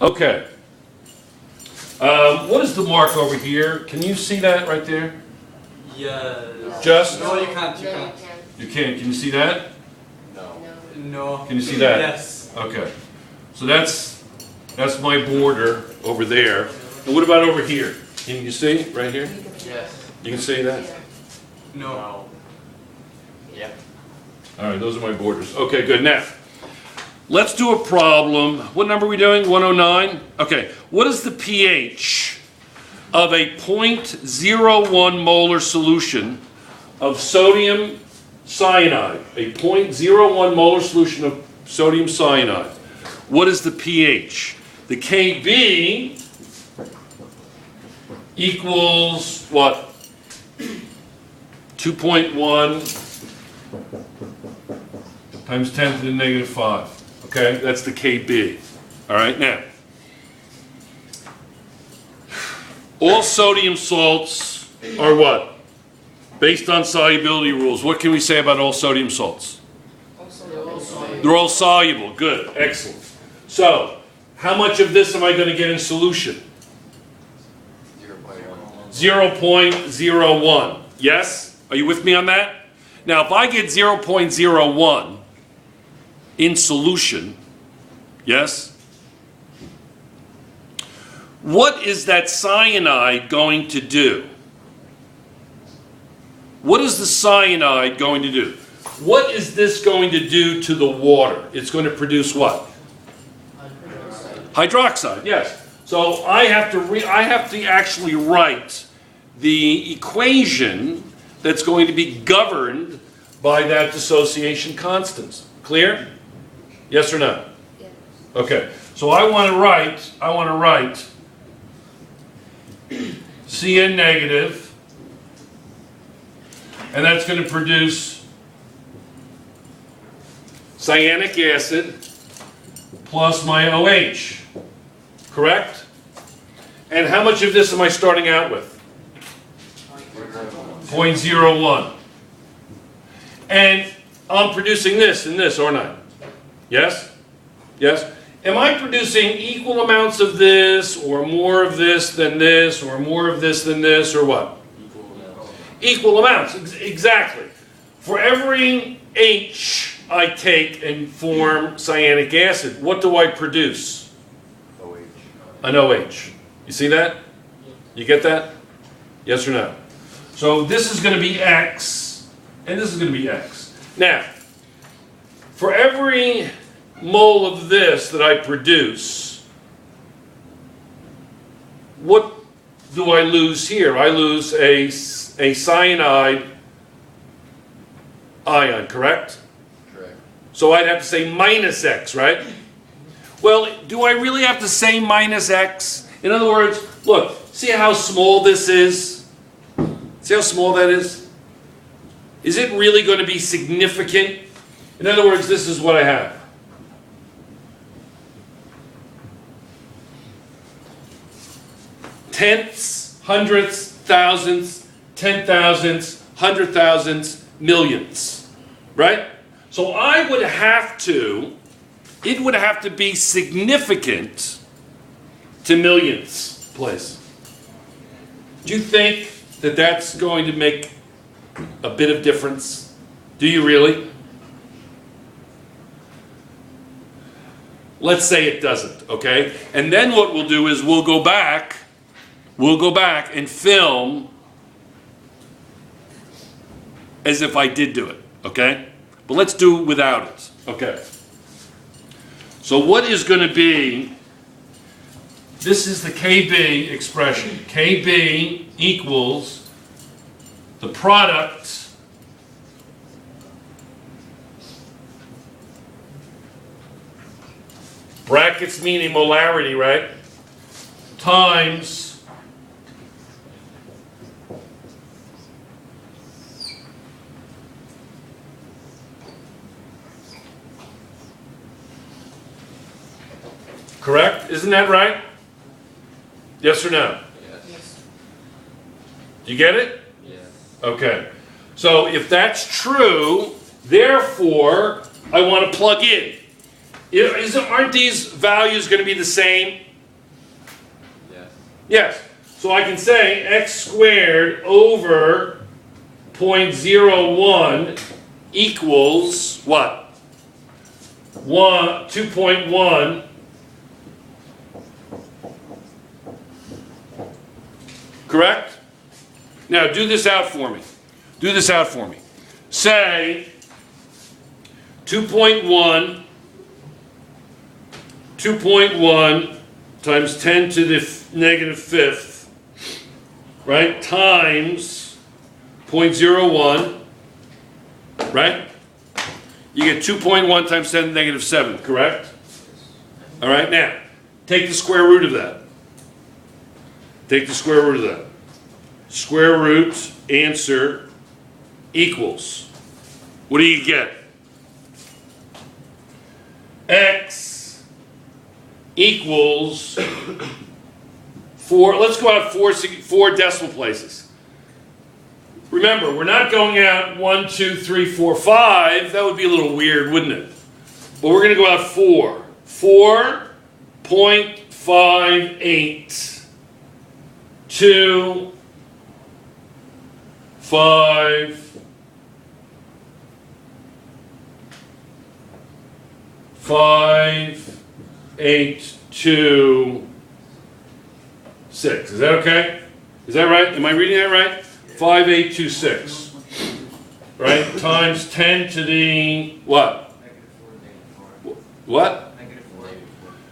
Okay. What is the mark over here? Can you see that right there? Yes. Just? No, you can't. You can't. You can't. Can you see that? No. Can you see that? Yes. Okay. So that's my border over there. And what about over here? Can you see right here? Yes. You can see that? No. Yep. All right, those are my borders. Okay, good. Now, let's do a problem. What number are we doing? 109? Okay. What is the pH of a 0.01 molar solution of sodium cyanide? A 0.01 molar solution of sodium cyanide. What is the pH? The Kb equals what? 2.1 times 10 to the negative 5. Okay, that's the Kb. All right, now, all sodium salts are what? Based on solubility rules. What can we say about all sodium salts? They're all soluble. Good, excellent. So, how much of this am I going to get in solution? 0.01. Yes? Are you with me on that? Now, if I get 0.01 in solution, yes? What is that cyanide going to do? What is the cyanide going to do? What is this going to do to the water? It's going to produce what? Hydroxide, yes. So I have to actually write the equation that's going to be governed by that dissociation constant. Clear? Yes or no? Yes. Okay. So I want to write Cn negative, and that's going to produce cyanic acid plus my OH. Correct? And how much of this am I starting out with? 0.01. And I'm producing this and this, aren't I? Yes? Yes? Am I producing equal amounts of this, or more of this than this, or more of this than this, or what? Equal amounts, exactly. For every H I take and form cyanic acid, what do I produce? OH. An OH. You see that? You get that? Yes or no? So this is going to be X, and this is going to be X. Now, for every mole of this that I produce, what do I lose here? I lose a cyanide ion, correct? Correct. So I'd have to say minus X, right? Well, do I really have to say minus X? In other words, look, see how small this is? See how small that is? Is it really going to be significant? In other words, this is what I have. Tenths, hundredths, thousandths, 10,000ths, 100,000ths, millions. Right? So I would have to, it would have to be significant to millionths place. Do you think that that's going to make a bit of difference? Do you really? Let's say it doesn't, okay? And then what we'll do is we'll go back and film as if I did do it, okay? But let's do it without it, okay? So what is going to be, this is the Kb expression. Kb equals the product brackets meaning molarity, right? Times correct? Isn't that right? Yes or no? Yes. Do you get it? Yes. Okay. So if that's true, therefore, I want to plug in. Aren't these values going to be the same? Yes. So I can say x squared over 0.01 equals what? 2.1. Correct? Now do this out for me. Do this out for me. Say 2.1 times 10 to the negative fifth, right, times 0.01, right? You get 2.1 times 10 to the negative 7, correct? All right, now, take the square root of that. Take the square root of that. Square root answer equals, what do you get? X equals 4, let's go out four decimal places. Remember, we're not going out 1, 2, 3, 4, 5. That would be a little weird, wouldn't it? But we're going to go out 4. 4.58 to 5.826. Is that okay? Is that right? Am I reading that right? 5.826. Right? Times 10 to the what? What?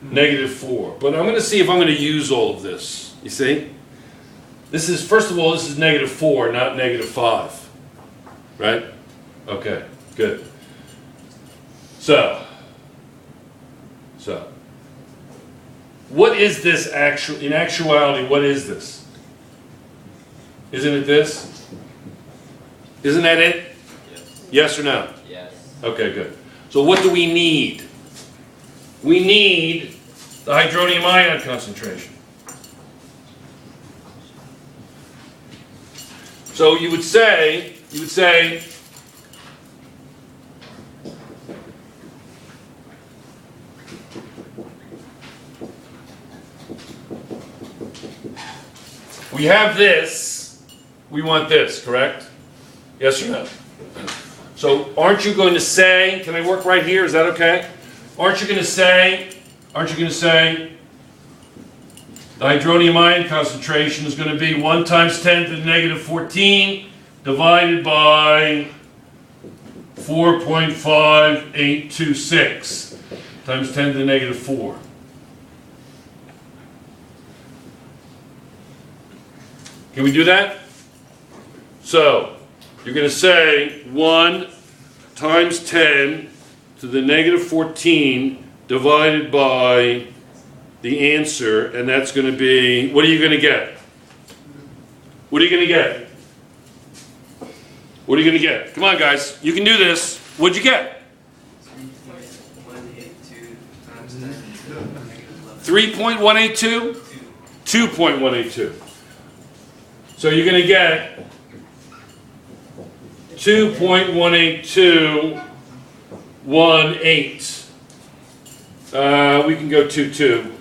Negative 4. But I'm going to see if I'm going to use all of this. You see? This is, first of all, this is negative 4, not negative 5. Right? Okay, good. So, what is this in actuality, what is this? Isn't it this? Isn't that it? Yes. Yes or no? Yes. Okay, good. So what do we need? We need the hydronium ion concentration. So you would say, we have this, we want this, correct? Yes or no? So aren't you going to say, can I work right here, is that okay? Aren't you going to say, the hydronium ion concentration is going to be 1 times 10 to the negative 14 divided by 4.5826 times 10 to the negative 4. Can we do that? So, you're going to say 1 times 10 to the negative 14 divided by the answer, and that's going to be, what are you going to get? What are you going to get? What are you going to get? Come on, guys. You can do this. What'd you get? 3.182? 2.182. So you're going to get 2.18218. We can go 2,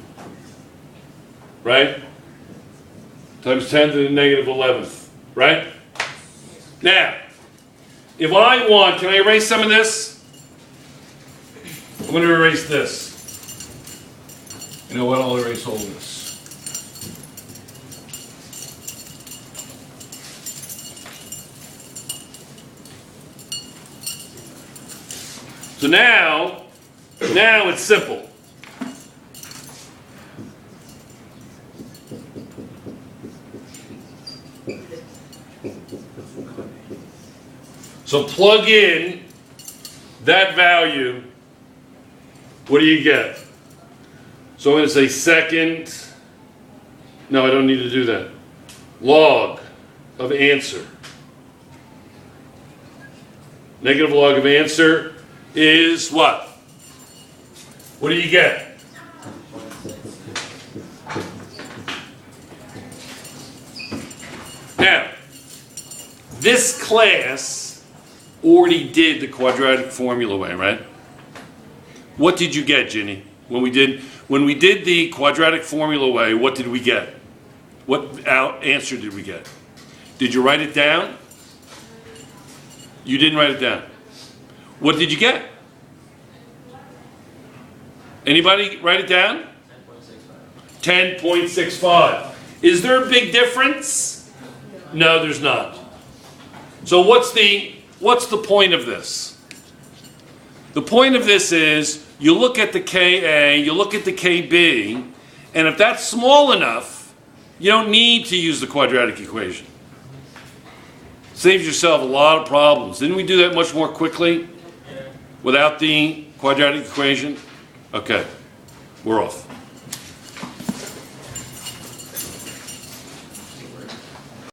right? Times 10 to the negative 11th, right? Now, if I want, can I erase some of this? I'm going to erase this. You know what? I'll erase all this. So now it's simple. So plug in that value. What do you get? So I'm going to say second. No, I don't need to do that. Log of answer. Negative log of answer is what? What do you get? Now, this class already did the quadratic formula way, right? What did you get, Ginny? When we did the quadratic formula way, what did we get? What answer did we get? Did you write it down? You didn't write it down. What did you get? Anybody write it down? 10.65. Is there a big difference? No, there's not. So what's the point of this? The point of this is you look at the Ka, you look at the Kb, and if that's small enough, you don't need to use the quadratic equation. Saves yourself a lot of problems. Didn't we do that much more quickly without the quadratic equation? Okay, we're off.